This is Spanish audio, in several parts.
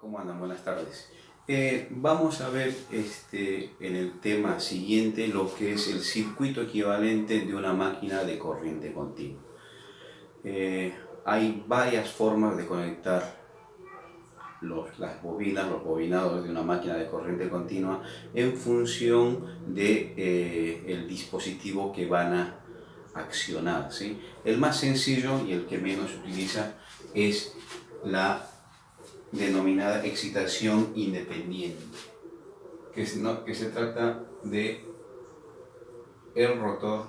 ¿Cómo andan? Buenas tardes. Vamos a ver en el tema siguiente lo que es el circuito equivalente de una máquina de corriente continua. Hay varias formas de conectar las bobinas, los bobinados de una máquina de corriente continua en función de el dispositivo que van a accionar, ¿sí? El más sencillo y el que menos se utiliza es la denominada excitación independiente, que se trata de el rotor,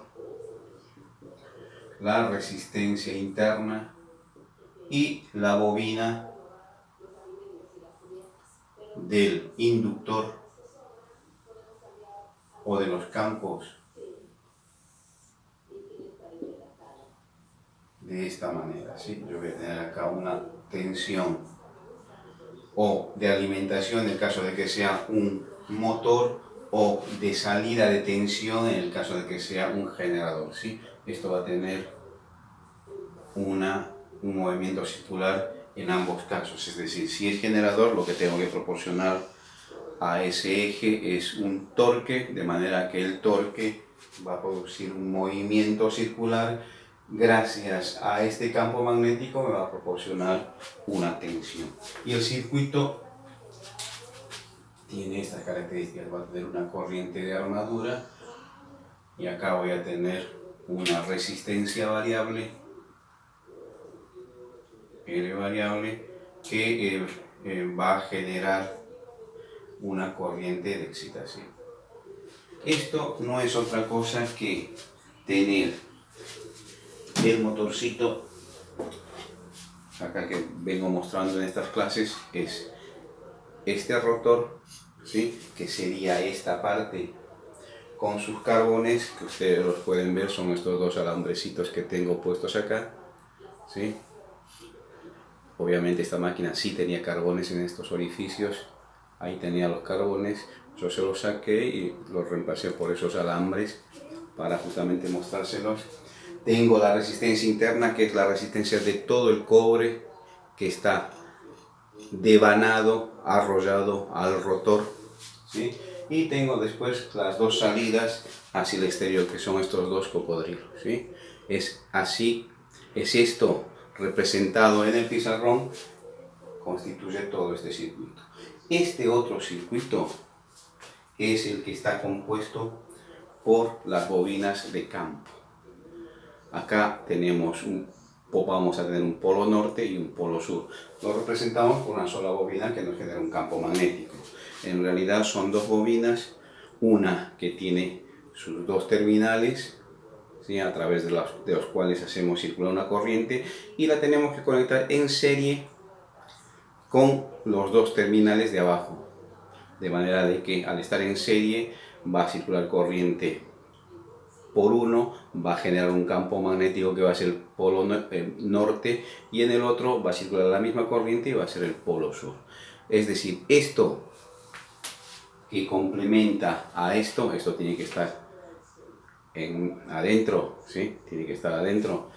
la resistencia interna y la bobina del inductor o de los campos de esta manera, ¿sí? Yo voy a tener acá una tensión o de alimentación en el caso de que sea un motor, o de salida de tensión en el caso de que sea un generador, ¿sí? Esto va a tener un movimiento circular en ambos casos, es decir, si es generador, lo que tengo que proporcionar a ese eje es un torque, de manera que el torque va a producir un movimiento circular. Gracias a este campo magnético me va a proporcionar una tensión. Y el circuito tiene estas características: va a tener una corriente de armadura y acá voy a tener una resistencia variable, L variable, que va a generar una corriente de excitación. Esto no es otra cosa que tener el motorcito, acá que vengo mostrando en estas clases, es este rotor, ¿sí? Que sería esta parte con sus carbones, que ustedes los pueden ver, son estos dos alambrecitos que tengo puestos acá, ¿sí? Obviamente esta máquina sí tenía carbones en estos orificios, ahí tenía los carbones, yo se los saqué y los reemplacé por esos alambres para justamente mostrárselos. Tengo la resistencia interna, que es la resistencia de todo el cobre que está devanado, arrollado al rotor, ¿sí? Y tengo después las dos salidas hacia el exterior, que son estos dos cocodrilos, ¿sí? Es así, es esto representado en el pizarrón, constituye todo este circuito. Este otro circuito es el que está compuesto por las bobinas de campo. Acá vamos a tener un polo norte y un polo sur. Lo representamos por una sola bobina que nos genera un campo magnético. En realidad son dos bobinas, una que tiene sus dos terminales, ¿sí? A través de los cuales hacemos circular una corriente, y la tenemos que conectar en serie con los dos terminales de abajo, de manera de que al estar en serie va a circular corriente por uno, va a generar un campo magnético que va a ser el polo norte, y en el otro va a circular la misma corriente y va a ser el polo sur. Es decir, esto que complementa a esto tiene que estar adentro, ¿sí? Tiene que estar adentro.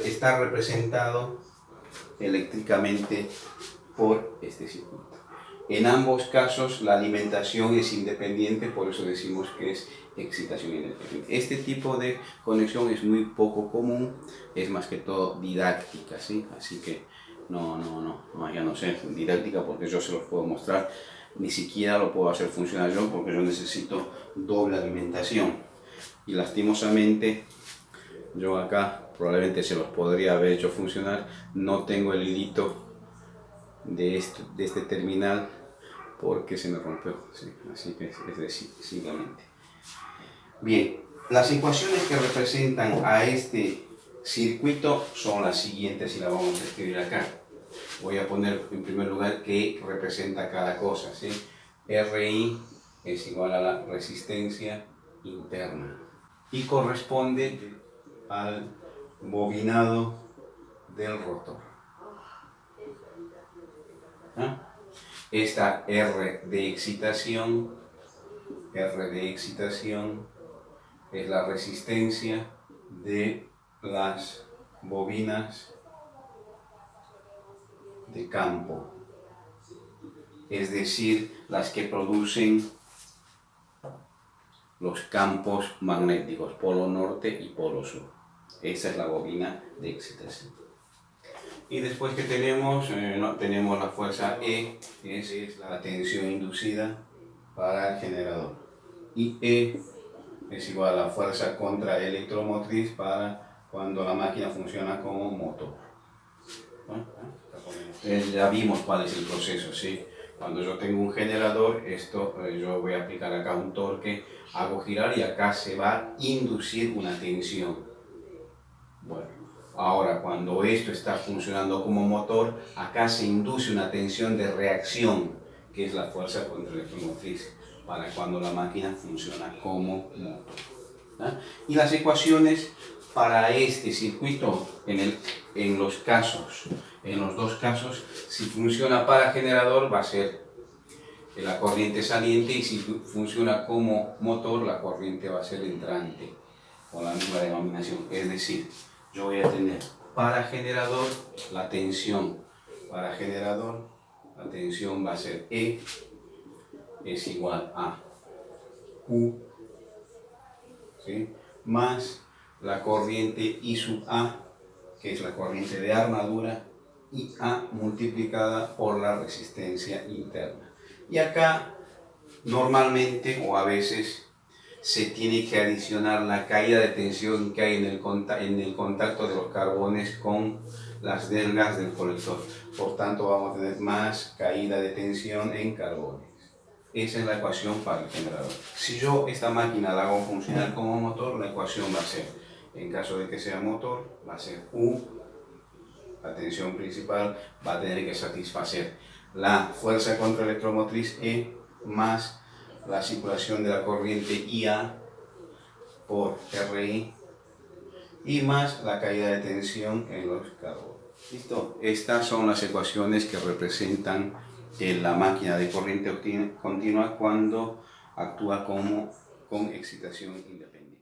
Está representado eléctricamente por este circuito. En ambos casos la alimentación es independiente, por eso decimos que es excitación independiente. Este tipo de conexión es muy poco común, es más que todo didáctica, ¿sí? Así que ya no sé, didáctica, porque yo se los puedo mostrar, ni siquiera lo puedo hacer funcionar yo, porque yo necesito doble alimentación. Y lastimosamente yo acá probablemente se los podría haber hecho funcionar, no tengo el hilito de este terminal porque se me rompió, ¿sí? Así que es decir, simplemente. Bien, las ecuaciones que representan a este circuito son las siguientes y las vamos a escribir acá. Voy a poner en primer lugar qué representa cada cosa, ¿sí? RI es igual a la resistencia interna y corresponde al bobinado del rotor. ¿Ah? Esta R de excitación es la resistencia de las bobinas de campo. es decir, las que producen los campos magnéticos, polo norte y polo sur. Esa es la bobina de excitación. Y después que tenemos, tenemos la fuerza E, es la tensión inducida para el generador. Y E es igual a la fuerza contraelectromotriz para cuando la máquina funciona como motor. Ya vimos cuál es el proceso, ¿sí? Cuando yo tengo un generador, yo voy a aplicar acá un torque, hago girar y acá se va a inducir una tensión. Bueno, ahora cuando esto está funcionando como motor, acá se induce una tensión de reacción, que es la fuerza contraelectromotriz, para cuando la máquina funciona como motor. ¿Ah? Y las ecuaciones para este circuito, en los dos casos, si funciona para generador va a ser la corriente saliente, y si funciona como motor la corriente va a ser entrante, con la misma denominación. Es decir, yo voy a tener para generador la tensión, va a ser E es igual a Q, ¿sí?, más la corriente I sub A, que es la corriente de armadura, IA multiplicada por la resistencia interna. Y acá normalmente o a veces se tiene que adicionar la caída de tensión que hay en el contacto de los carbones con las delgas del colector. Por tanto vamos a tener más caída de tensión en carbones. Esa es la ecuación para el generador. Si yo esta máquina la hago funcionar como motor, la ecuación va a ser, en caso de que sea motor, va a ser U, la tensión principal va a tener que satisfacer la fuerza contraelectromotriz E más la circulación de la corriente IA por RI y más la caída de tensión en los carbonos. ¿Listo? Estas son las ecuaciones que representan la máquina de corriente continua cuando actúa con excitación independiente.